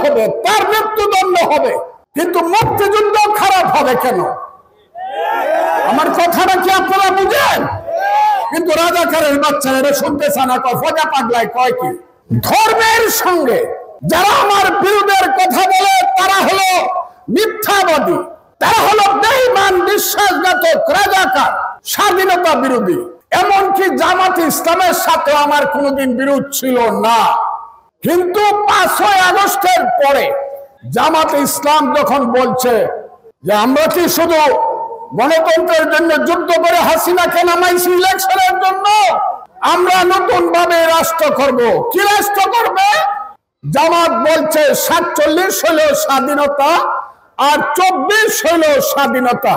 হবে, তার মৃত্যুদণ্ড হবে, কিন্তু মুক্তিযুদ্ধ খারাপ হবে কেন? আমার কথাটা কি আপনারা বুঝেন? কিন্তু রাজাকারের বাচ্চারা এটা শুনতে চায় না, ফজা পাগলায় কয় কি ধর্মের সঙ্গে যারা আমার বিরোধের কথা বলে তারা হলো মিথ্যাবাদী, তারা হলো বেঈমান, বিশ্বাসঘাতক, রাজাকার, স্বাধীনতা বিরোধী। এমনকি জামাত ইসলামের সাথে আমার কোনোদিন বিরোধ ছিল না, কিন্তু 5ই আগস্টের পরে জামাত ইসলাম যখন বলছে যে আমরা কি শুধু গণতন্ত্রের জন্য যুদ্ধ করে হাসিনাকে নামাইছি ইলেকশনের জন্য, আমরা নতুন ভাবে রাষ্ট্র করব। কি রাষ্ট্র করবে? জামাত বলছে 47 হলো স্বাধীনতা আর 24 হলো স্বাধীনতা,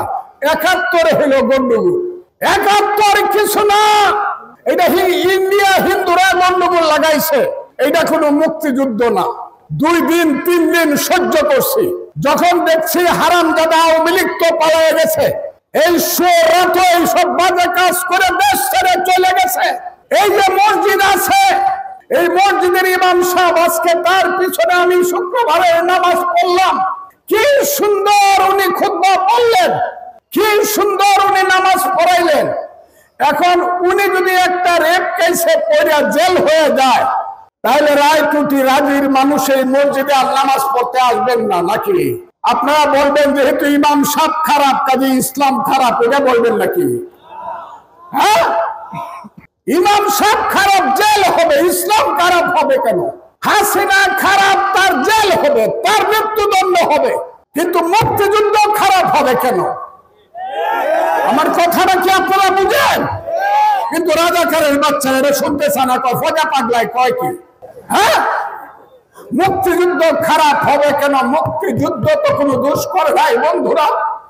71 হলো গন্ডগোল। 71 কিছু না, এটা ইন্ডিয়া হিন্দুরা গন্ডগোল লাগাইছে, এটা কোনো মুক্তিযুদ্ধ না। 2 দিন 3 দিন সহ্য করছি, যখন দেখছি হারামজাদা আওয়ামী লীগ তো পালিয়ে গেছে, এই রাত এইসব বাজে কাজ করে দেশ ছেড়ে চলে গেছে। এই যে মসজিদ আছে, এই মসজিদের ইমাম সাহেব আজকে, তার পিছনে আমি শুক্রবারে নামাজ পড়লাম, কি সুন্দর উনি খুতবা বললেন, কি সুন্দর উনি নামাজ পড়াইলেন। এখন উনি যদি একটা রেপ কেসে পড়ে জেল হয়ে যায়, তাহলে রায়টুটি রাজির মানুষ এই মসজিদে আর নামাজ পড়তে আসবেন না নাকি? আপনারা বলবেন যেহেতু ইমাম সাহেব খারাপ কাজে ইসলাম খারাপ, এটা বলবেন নাকি? হ্যাঁ, ইমাম সাহেব খারাপ, জেল হবে, ইসলাম খারাপ হবে কেন? হাসিনা খারাপ, তার জেল হবে, তার মৃত্যুদণ্ড হবে, কিন্তু মুক্তিযুদ্ধ খারাপ হবে কেন? আমার কথাটা কি আপনারা বুঝেন? কিন্তু রাজাকারের বাচ্চারা এটা শুনতে চায় না, ফজা পাগলায় কয় কি হ্যাঁ মুক্তিযুদ্ধ খারাপ হবে কেন? মুক্তিযুদ্ধ তো কোনো দোষ করে নাই বন্ধুরা।